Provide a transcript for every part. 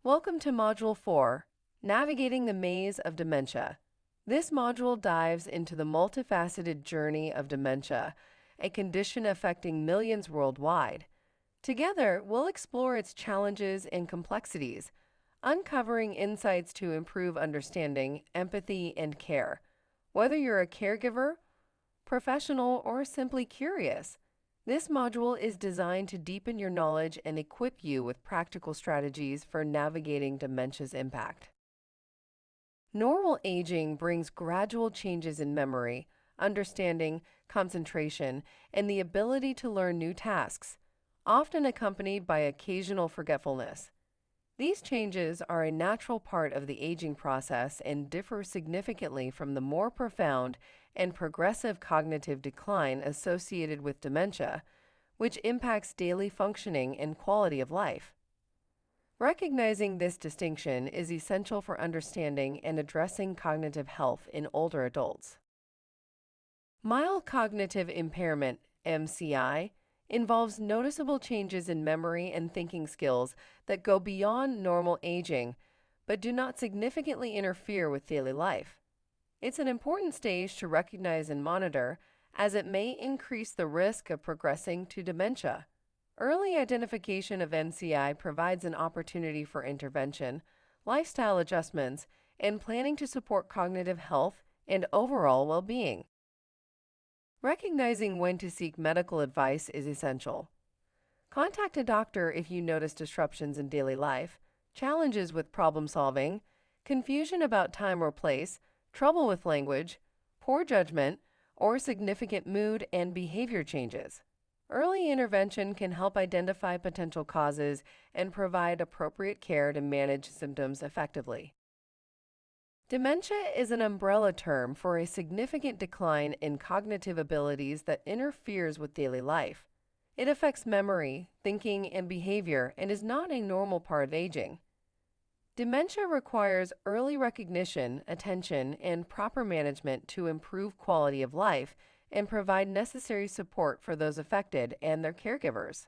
Welcome to Module 4, Navigating the Maze of Dementia. This module dives into the multifaceted journey of dementia, a condition affecting millions worldwide. Together, we'll explore its challenges and complexities, uncovering insights to improve understanding, empathy, and care. Whether you're a caregiver, professional, or simply curious, this module is designed to deepen your knowledge and equip you with practical strategies for navigating dementia's impact. Normal aging brings gradual changes in memory, understanding, concentration, and the ability to learn new tasks, often accompanied by occasional forgetfulness. These changes are a natural part of the aging process and differ significantly from the more profound and progressive cognitive decline associated with dementia, which impacts daily functioning and quality of life. Recognizing this distinction is essential for understanding and addressing cognitive health in older adults. Mild cognitive impairment, MCI, involves noticeable changes in memory and thinking skills that go beyond normal aging, but do not significantly interfere with daily life. It's an important stage to recognize and monitor, as it may increase the risk of progressing to dementia. Early identification of MCI provides an opportunity for intervention, lifestyle adjustments, and planning to support cognitive health and overall well-being. Recognizing when to seek medical advice is essential. Contact a doctor if you notice disruptions in daily life, challenges with problem solving, confusion about time or place, trouble with language, poor judgment, or significant mood and behavior changes. Early intervention can help identify potential causes and provide appropriate care to manage symptoms effectively. Dementia is an umbrella term for a significant decline in cognitive abilities that interferes with daily life. It affects memory, thinking, and behavior and is not a normal part of aging. Dementia requires early recognition, attention, and proper management to improve quality of life and provide necessary support for those affected and their caregivers.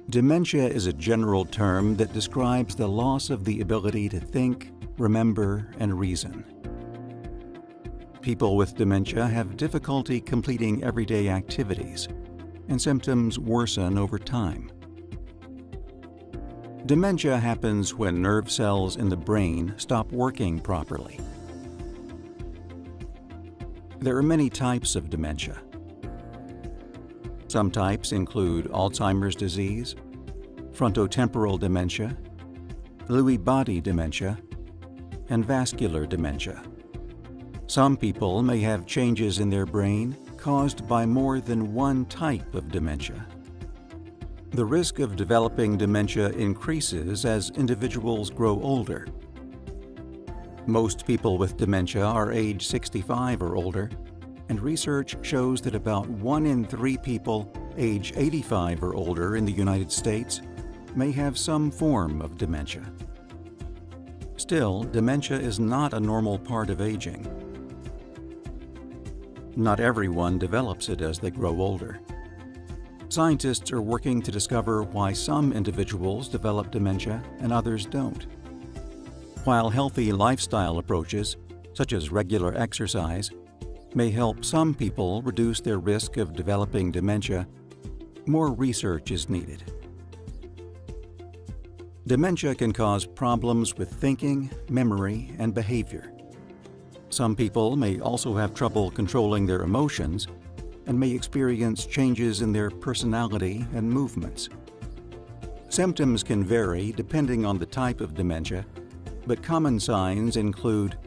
Dementia is a general term that describes the loss of the ability to think, remember, and reason. People with dementia have difficulty completing everyday activities, and symptoms worsen over time. Dementia happens when nerve cells in the brain stop working properly. There are many types of dementia. Some types include Alzheimer's disease, frontotemporal dementia, Lewy body dementia, and vascular dementia. Some people may have changes in their brain caused by more than one type of dementia. The risk of developing dementia increases as individuals grow older. Most people with dementia are age 65 or older, and research shows that about 1 in 3 people age 85 or older in the United States may have some form of dementia. Still, dementia is not a normal part of aging. Not everyone develops it as they grow older. Scientists are working to discover why some individuals develop dementia and others don't. While healthy lifestyle approaches, such as regular exercise, may help some people reduce their risk of developing dementia, more research is needed. Dementia can cause problems with thinking, memory, and behavior. Some people may also have trouble controlling their emotions and may experience changes in their personality and movements. Symptoms can vary depending on the type of dementia, but common signs include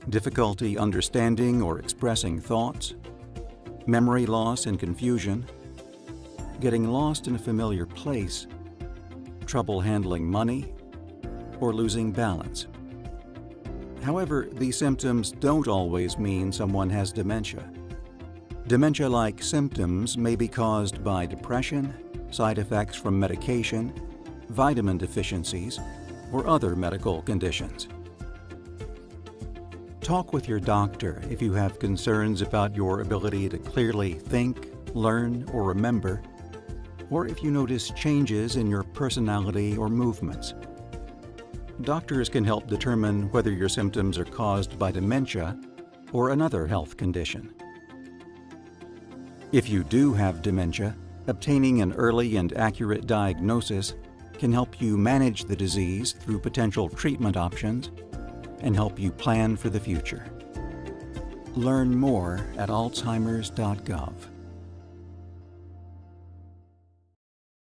difficulty understanding or expressing thoughts, memory loss and confusion, getting lost in a familiar place, trouble handling money, or losing balance. However, these symptoms don't always mean someone has dementia. Dementia-like symptoms may be caused by depression, side effects from medication, vitamin deficiencies, or other medical conditions. Talk with your doctor if you have concerns about your ability to clearly think, learn, or remember, or if you notice changes in your personality or movements. Doctors can help determine whether your symptoms are caused by dementia or another health condition. If you do have dementia, obtaining an early and accurate diagnosis can help you manage the disease through potential treatment options and help you plan for the future. Learn more at alzheimers.gov.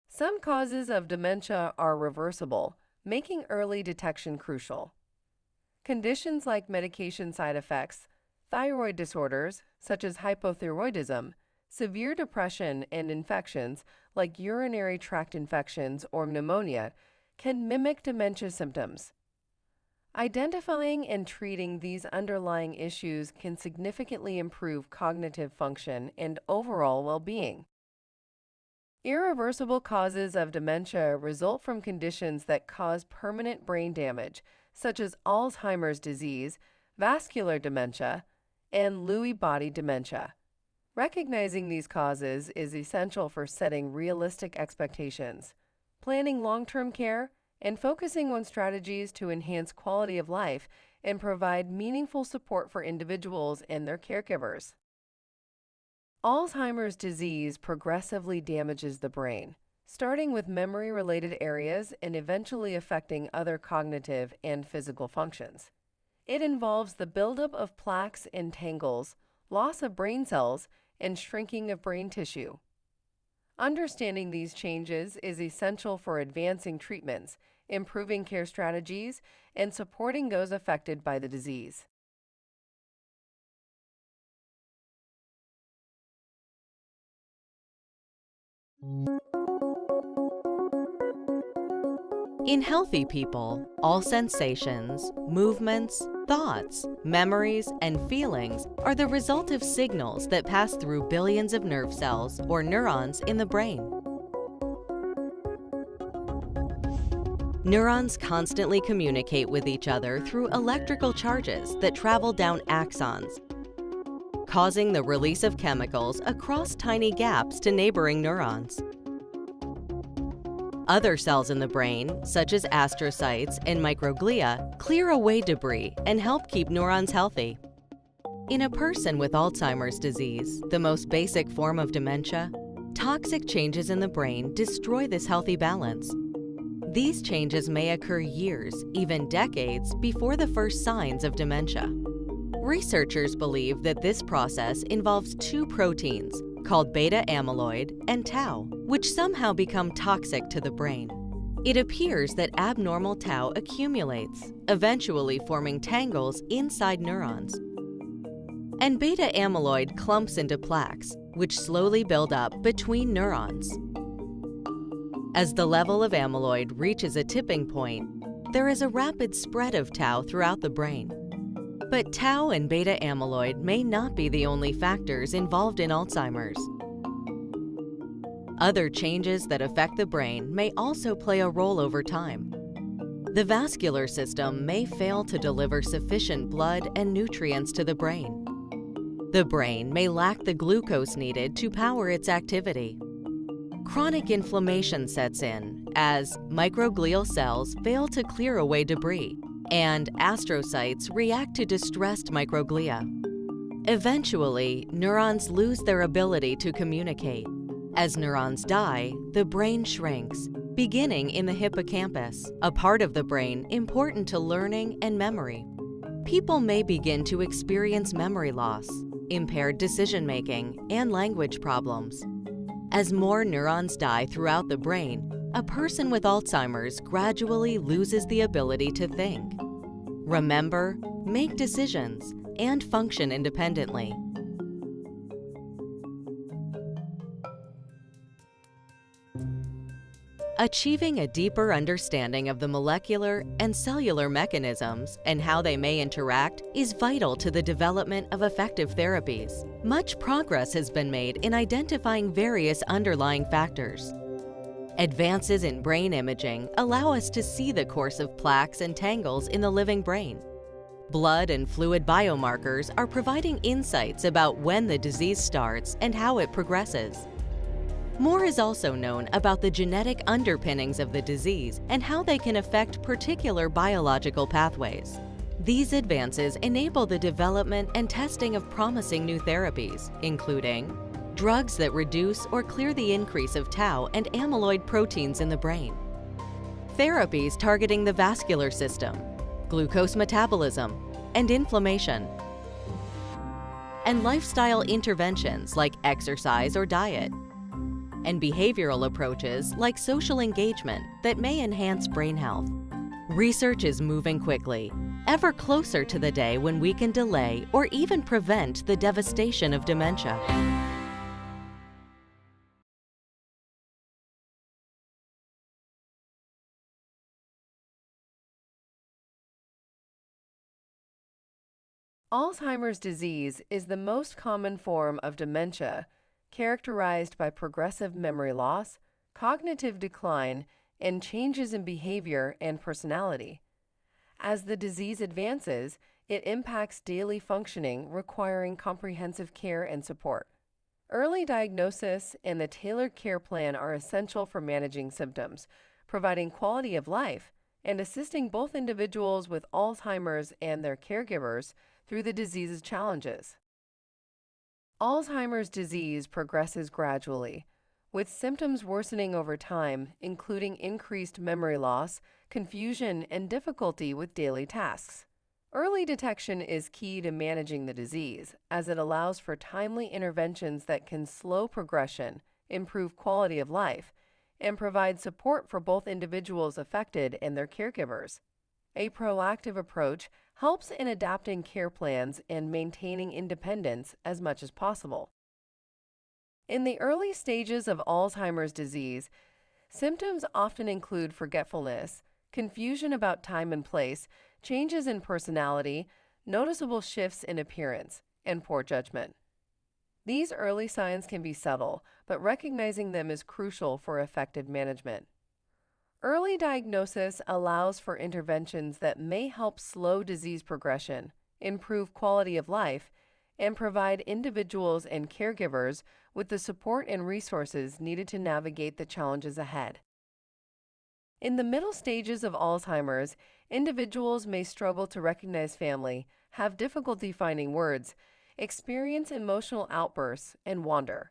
Some causes of dementia are reversible, making early detection crucial. Conditions like medication side effects, thyroid disorders such as hypothyroidism, severe depression, and infections like urinary tract infections or pneumonia can mimic dementia symptoms. Identifying and treating these underlying issues can significantly improve cognitive function and overall well-being. Irreversible causes of dementia result from conditions that cause permanent brain damage, such as Alzheimer's disease, vascular dementia, and Lewy body dementia. Recognizing these causes is essential for setting realistic expectations, planning long-term care, and focusing on strategies to enhance quality of life and provide meaningful support for individuals and their caregivers. Alzheimer's disease progressively damages the brain, starting with memory-related areas and eventually affecting other cognitive and physical functions. It involves the buildup of plaques and tangles, loss of brain cells, and shrinking of brain tissue. Understanding these changes is essential for advancing treatments, improving care strategies, and supporting those affected by the disease. In healthy people, all sensations, movements, thoughts, memories, and feelings are the result of signals that pass through billions of nerve cells or neurons in the brain. Neurons constantly communicate with each other through electrical charges that travel down axons, causing the release of chemicals across tiny gaps to neighboring neurons. Other cells in the brain, such as astrocytes and microglia, clear away debris and help keep neurons healthy. In a person with Alzheimer's disease, the most basic form of dementia, toxic changes in the brain destroy this healthy balance. These changes may occur years, even decades, before the first signs of dementia. Researchers believe that this process involves two proteins, called beta amyloid and tau, which somehow become toxic to the brain. It appears that abnormal tau accumulates, eventually forming tangles inside neurons. And beta amyloid clumps into plaques, which slowly build up between neurons. As the level of amyloid reaches a tipping point, there is a rapid spread of tau throughout the brain. But tau and beta amyloid may not be the only factors involved in Alzheimer's. Other changes that affect the brain may also play a role over time. The vascular system may fail to deliver sufficient blood and nutrients to the brain. The brain may lack the glucose needed to power its activity. Chronic inflammation sets in as microglial cells fail to clear away debris, and astrocytes react to distressed microglia. Eventually, neurons lose their ability to communicate. As neurons die, the brain shrinks, beginning in the hippocampus, a part of the brain important to learning and memory. People may begin to experience memory loss, impaired decision-making, and language problems. As more neurons die throughout the brain, a person with Alzheimer's gradually loses the ability to think, remember, make decisions, and function independently. Achieving a deeper understanding of the molecular and cellular mechanisms and how they may interact is vital to the development of effective therapies. Much progress has been made in identifying various underlying factors. Advances in brain imaging allow us to see the course of plaques and tangles in the living brain. Blood and fluid biomarkers are providing insights about when the disease starts and how it progresses. More is also known about the genetic underpinnings of the disease and how they can affect particular biological pathways. These advances enable the development and testing of promising new therapies, including drugs that reduce or clear the increase of tau and amyloid proteins in the brain, therapies targeting the vascular system, glucose metabolism, and inflammation, and lifestyle interventions like exercise or diet, and behavioral approaches like social engagement that may enhance brain health. Research is moving quickly, ever closer to the day when we can delay or even prevent the devastation of dementia. Alzheimer's disease is the most common form of dementia, characterized by progressive memory loss, cognitive decline, and changes in behavior and personality. As the disease advances, it impacts daily functioning, requiring comprehensive care and support. Early diagnosis and the tailored care plan are essential for managing symptoms, providing quality of life, and assisting both individuals with Alzheimer's and their caregivers through the disease's challenges. Alzheimer's disease progresses gradually, with symptoms worsening over time, including increased memory loss, confusion, and difficulty with daily tasks. Early detection is key to managing the disease, as it allows for timely interventions that can slow progression, improve quality of life, and provide support for both individuals affected and their caregivers. A proactive approach helps in adapting care plans and maintaining independence as much as possible. In the early stages of Alzheimer's disease, symptoms often include forgetfulness, confusion about time and place, changes in personality, noticeable shifts in appearance, and poor judgment. These early signs can be subtle, but recognizing them is crucial for effective management. Early diagnosis allows for interventions that may help slow disease progression, improve quality of life, and provide individuals and caregivers with the support and resources needed to navigate the challenges ahead. In the middle stages of Alzheimer's, individuals may struggle to recognize family, have difficulty finding words, experience emotional outbursts, and wander.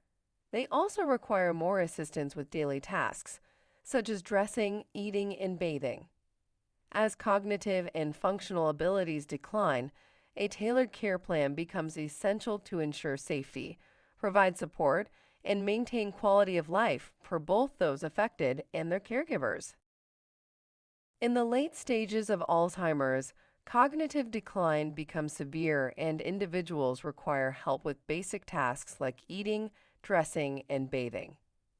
They also require more assistance with daily tasks, such as dressing, eating, and bathing. As cognitive and functional abilities decline, a tailored care plan becomes essential to ensure safety, provide support, and maintain quality of life for both those affected and their caregivers. In the late stages of Alzheimer's, cognitive decline becomes severe and individuals require help with basic tasks like eating, dressing, and bathing.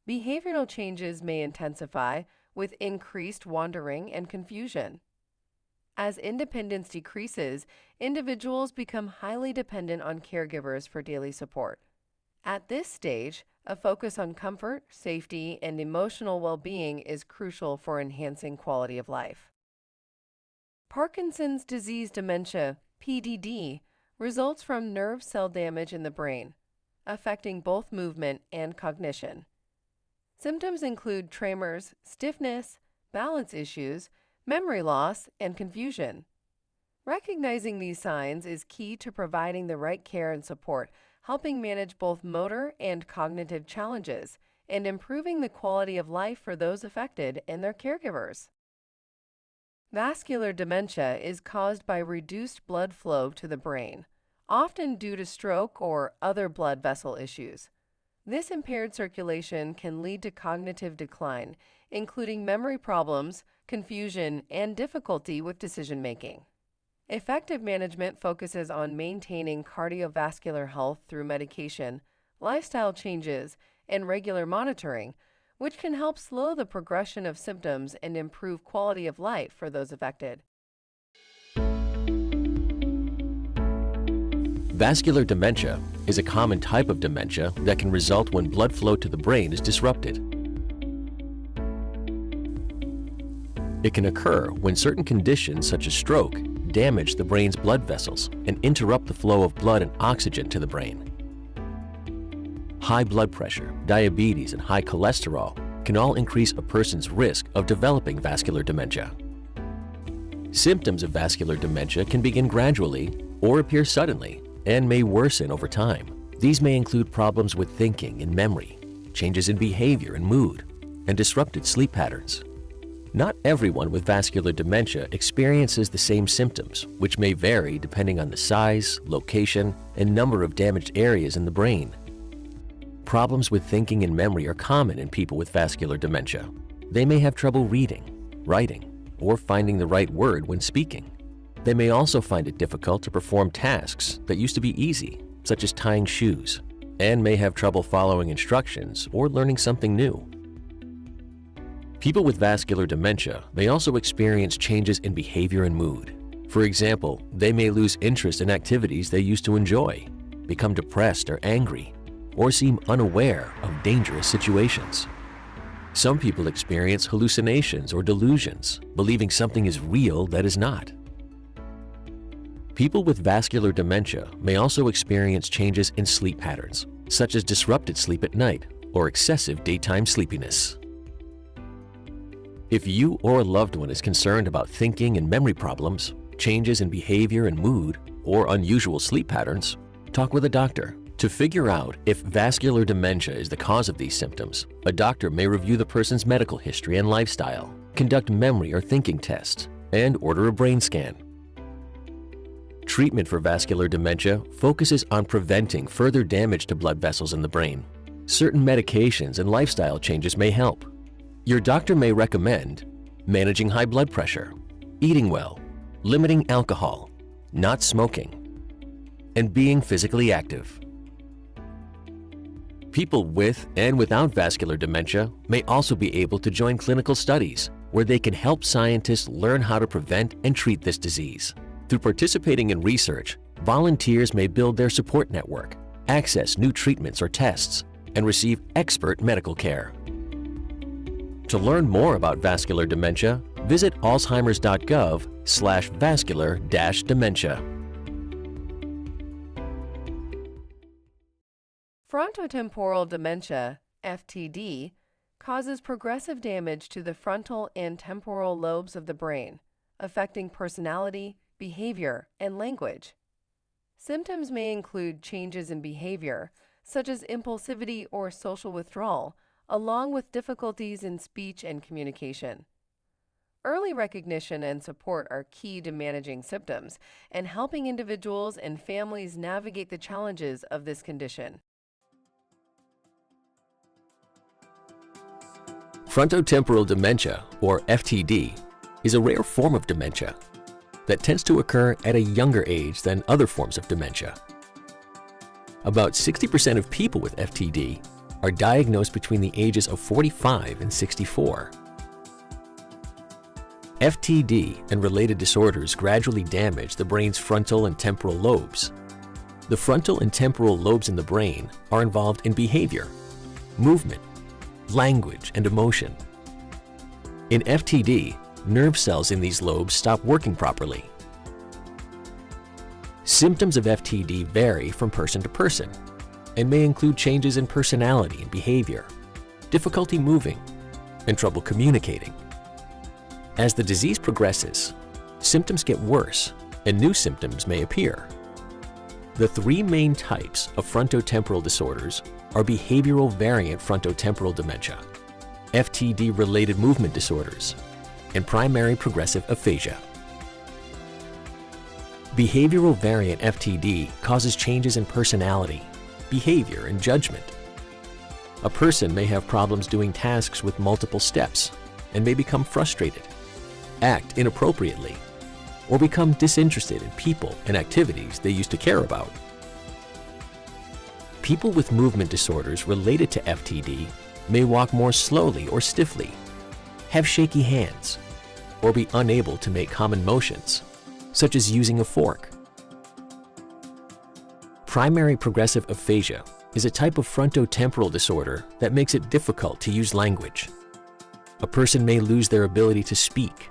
Behavioral changes may intensify with increased wandering and confusion. As independence decreases, individuals become highly dependent on caregivers for daily support. At this stage, a focus on comfort, safety, and emotional well-being is crucial for enhancing quality of life. Parkinson's disease dementia, PDD, results from nerve cell damage in the brain, affecting both movement and cognition. Symptoms include tremors, stiffness, balance issues, memory loss, and confusion. Recognizing these signs is key to providing the right care and support, helping manage both motor and cognitive challenges, and improving the quality of life for those affected and their caregivers. Vascular dementia is caused by reduced blood flow to the brain, often due to stroke or other blood vessel issues. This impaired circulation can lead to cognitive decline, including memory problems, confusion, and difficulty with decision-making. Effective management focuses on maintaining cardiovascular health through medication, lifestyle changes, and regular monitoring, which can help slow the progression of symptoms and improve quality of life for those affected. Vascular dementia is a common type of dementia that can result when blood flow to the brain is disrupted. It can occur when certain conditions such as stroke damage the brain's blood vessels and interrupt the flow of blood and oxygen to the brain. high blood pressure, diabetes, and high cholesterol can all increase a person's risk of developing vascular dementia. Symptoms of vascular dementia can begin gradually or appear suddenly and may worsen over time. These may include problems with thinking and memory, changes in behavior and mood, and disrupted sleep patterns. Not everyone with vascular dementia experiences the same symptoms, which may vary depending on the size, location, and number of damaged areas in the brain. Problems with thinking and memory are common in people with vascular dementia. They may have trouble reading, writing, or finding the right word when speaking. They may also find it difficult to perform tasks that used to be easy, such as tying shoes, and may have trouble following instructions or learning something new. People with vascular dementia may also experience changes in behavior and mood. For example, they may lose interest in activities they used to enjoy, become depressed or angry, or seem unaware of dangerous situations. Some people experience hallucinations or delusions, believing something is real that is not. People with vascular dementia may also experience changes in sleep patterns, such as disrupted sleep at night or excessive daytime sleepiness. If you or a loved one is concerned about thinking and memory problems, changes in behavior and mood, or unusual sleep patterns, talk with a doctor. To figure out if vascular dementia is the cause of these symptoms, a doctor may review the person's medical history and lifestyle, conduct memory or thinking tests, and order a brain scan. Treatment for vascular dementia focuses on preventing further damage to blood vessels in the brain. Certain medications and lifestyle changes may help. Your doctor may recommend managing high blood pressure, eating well, limiting alcohol, not smoking, and being physically active. People with and without vascular dementia may also be able to join clinical studies where they can help scientists learn how to prevent and treat this disease. Through participating in research, volunteers may build their support network, access new treatments or tests, and receive expert medical care. To learn more about vascular dementia, visit alzheimers.gov/vascular-dementia. Frontotemporal dementia, FTD, causes progressive damage to the frontal and temporal lobes of the brain, affecting personality, behavior, and language. Symptoms may include changes in behavior, such as impulsivity or social withdrawal, along with difficulties in speech and communication. Early recognition and support are key to managing symptoms and helping individuals and families navigate the challenges of this condition. Frontotemporal dementia, or FTD, is a rare form of dementia that tends to occur at a younger age than other forms of dementia. About 60% of people with FTD are diagnosed between the ages of 45 and 64. FTD and related disorders gradually damage the brain's frontal and temporal lobes. The frontal and temporal lobes in the brain are involved in behavior, movement, language, and emotion. In FTD, nerve cells in these lobes stop working properly. Symptoms of FTD vary from person to person and may include changes in personality and behavior, difficulty moving, and trouble communicating. As the disease progresses, symptoms get worse and new symptoms may appear. The three main types of frontotemporal disorders are behavioral variant frontotemporal dementia, FTD-related movement disorders, and primary progressive aphasia. Behavioral variant FTD causes changes in personality, behavior, and judgment. A person may have problems doing tasks with multiple steps and may become frustrated, act inappropriately, or become disinterested in people and activities they used to care about. People with movement disorders related to FTD may walk more slowly or stiffly, have shaky hands, or be unable to make common motions, such as using a fork. Primary progressive aphasia is a type of frontotemporal disorder that makes it difficult to use language. A person may lose their ability to speak,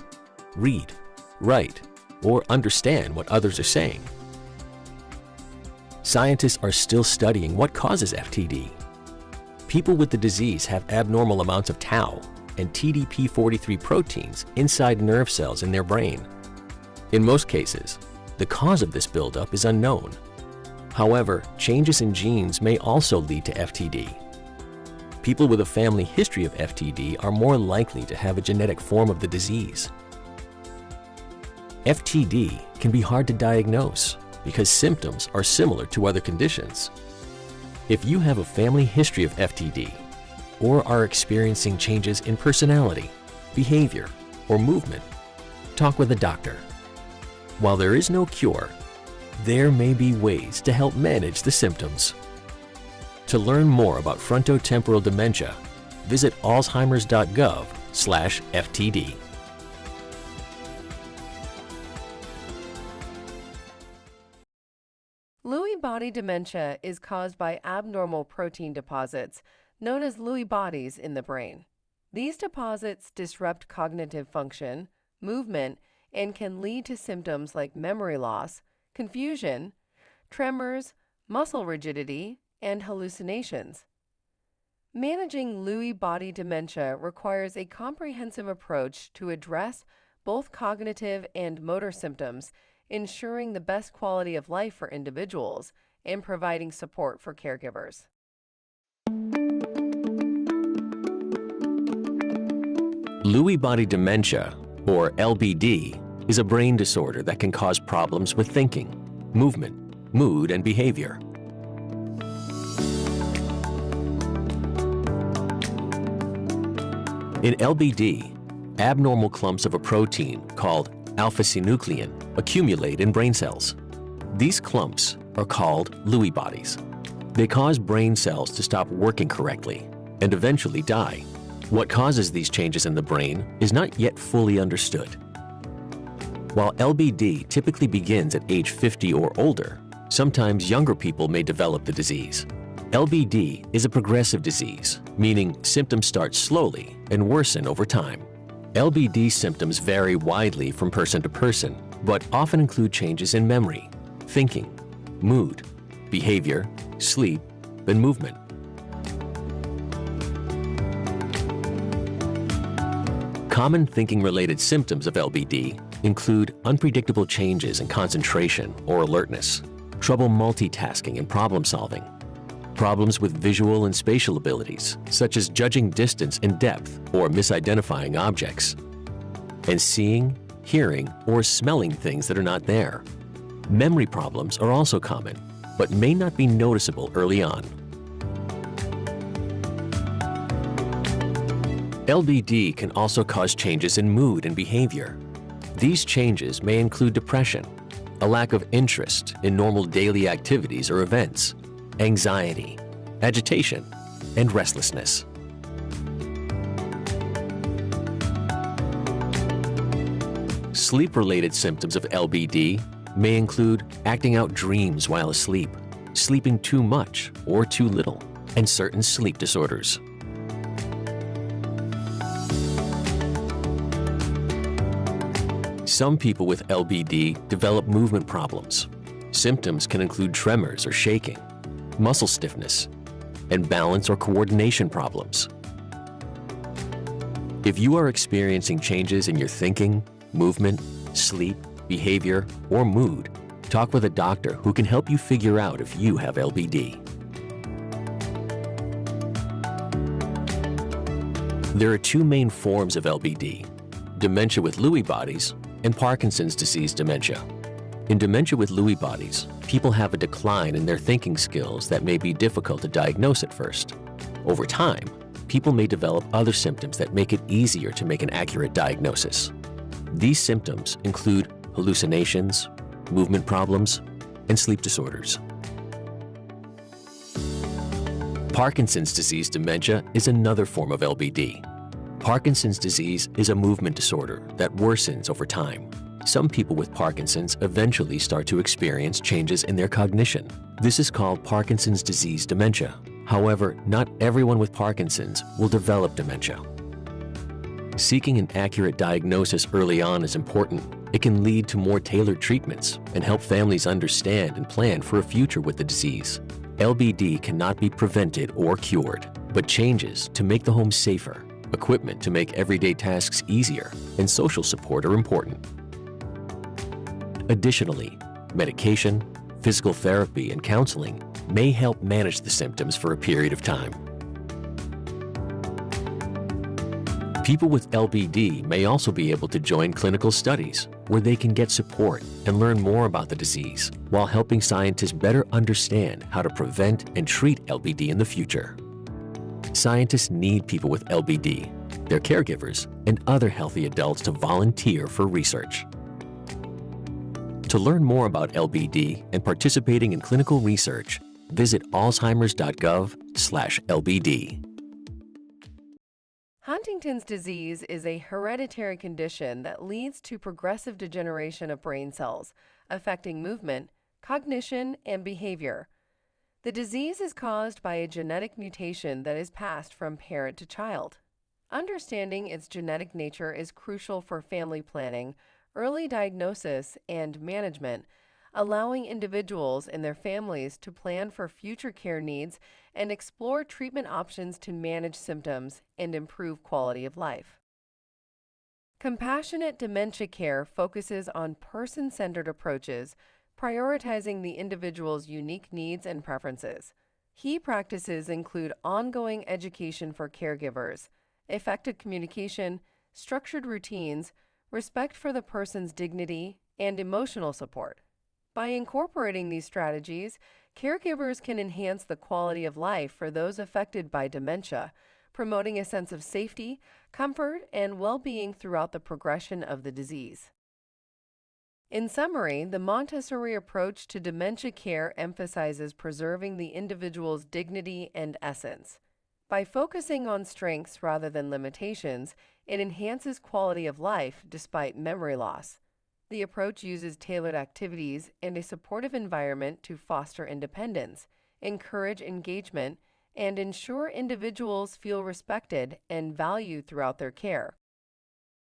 read, write, or understand what others are saying. Scientists are still studying what causes FTD People with the disease have abnormal amounts of tau and TDP43 proteins inside nerve cells in their brain. In most cases, the cause of this buildup is unknown. However, changes in genes may also lead to FTD. People with a family history of FTD are more likely to have a genetic form of the disease. FTD can be hard to diagnose because symptoms are similar to other conditions. If you have a family history of FTD or are experiencing changes in personality, behavior, or movement, talk with a doctor. While there is no cure, there may be ways to help manage the symptoms. To learn more about frontotemporal dementia, visit alzheimers.gov/FTD. Lewy body dementia is caused by abnormal protein deposits known as Lewy bodies in the brain. These deposits disrupt cognitive function, movement, and can lead to symptoms like memory loss, confusion, tremors, muscle rigidity, and hallucinations. Managing Lewy body dementia requires a comprehensive approach to address both cognitive and motor symptoms, ensuring the best quality of life for individuals and providing support for caregivers. Lewy body dementia, or LBD, is a brain disorder that can cause problems with thinking, movement, mood, and behavior. In LBD, abnormal clumps of a protein called alpha-synuclein accumulate in brain cells. These clumps are called Lewy bodies. They cause brain cells to stop working correctly and eventually die. What causes these changes in the brain is not yet fully understood. While LBD typically begins at age 50 or older, sometimes younger people may develop the disease. LBD is a progressive disease, meaning symptoms start slowly and worsen over time. LBD symptoms vary widely from person to person, but often include changes in memory, thinking, mood, behavior, sleep, and movement. Common thinking-related symptoms of LBD include unpredictable changes in concentration or alertness, trouble multitasking and problem-solving, problems with visual and spatial abilities, such as judging distance and depth or misidentifying objects, and seeing, hearing, or smelling things that are not there. Memory problems are also common, but may not be noticeable early on. LBD can also cause changes in mood and behavior. These changes may include depression, a lack of interest in normal daily activities or events, anxiety, agitation, and restlessness. Sleep-related symptoms of LBD may include acting out dreams while asleep, sleeping too much or too little, and certain sleep disorders. Some people with LBD develop movement problems. Symptoms can include tremors or shaking, muscle stiffness, and balance or coordination problems. If you are experiencing changes in your thinking, movement, sleep, behavior, or mood, talk with a doctor who can help you figure out if you have LBD. There are two main forms of LBD: dementia with Lewy bodies and Parkinson's disease dementia. In dementia with Lewy bodies, people have a decline in their thinking skills that may be difficult to diagnose at first. Over time, people may develop other symptoms that make it easier to make an accurate diagnosis. These symptoms include hallucinations, movement problems, and sleep disorders. Parkinson's disease dementia is another form of LBD. Parkinson's disease is a movement disorder that worsens over time. Some people with Parkinson's eventually start to experience changes in their cognition. This is called Parkinson's disease dementia. However, not everyone with Parkinson's will develop dementia. Seeking an accurate diagnosis early on is important. It can lead to more tailored treatments and help families understand and plan for a future with the disease. LBD cannot be prevented or cured. but changes to make the home safer, equipment to make everyday tasks easier, and social support are important. Additionally, medication, physical therapy, and counseling may help manage the symptoms for a period of time. People with LBD may also be able to join clinical studies where they can get support and learn more about the disease while helping scientists better understand how to prevent and treat LBD in the future. Scientists need people with LBD, their caregivers, and other healthy adults to volunteer for research. To learn more about LBD and participating in clinical research, visit alzheimers.gov/LBD. Huntington's disease is a hereditary condition that leads to progressive degeneration of brain cells, affecting movement, cognition, and behavior. The disease is caused by a genetic mutation that is passed from parent to child. Understanding its genetic nature is crucial for family planning, early diagnosis, and management, allowing individuals and their families to plan for future care needs and explore treatment options to manage symptoms and improve quality of life. Compassionate dementia care focuses on person-centered approaches, prioritizing the individual's unique needs and preferences. Key practices include ongoing education for caregivers, effective communication, structured routines, respect for the person's dignity, and emotional support. By incorporating these strategies, caregivers can enhance the quality of life for those affected by dementia, promoting a sense of safety, comfort, and well-being throughout the progression of the disease. In summary, the Montessori approach to dementia care emphasizes preserving the individual's dignity and essence. By focusing on strengths rather than limitations, it enhances quality of life despite memory loss. The approach uses tailored activities and a supportive environment to foster independence, encourage engagement, and ensure individuals feel respected and valued throughout their care.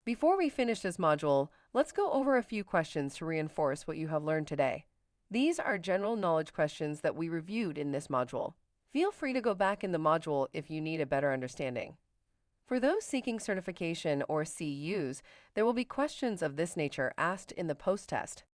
Before we finish this module, let's go over a few questions to reinforce what you have learned today. These are general knowledge questions that we reviewed in this module. Feel free to go back in the module if you need a better understanding. For those seeking certification or CEUs, there will be questions of this nature asked in the post-test.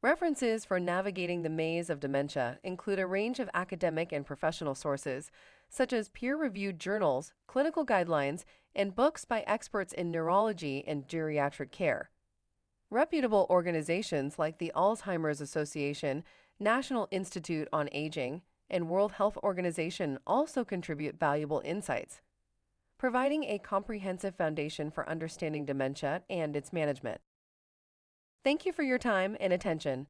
References for navigating the maze of dementia include a range of academic and professional sources, such as peer-reviewed journals, clinical guidelines, and books by experts in neurology and geriatric care. Reputable organizations like the Alzheimer's Association, National Institute on Aging, and World Health Organization also contribute valuable insights, providing a comprehensive foundation for understanding dementia and its management. Thank you for your time and attention.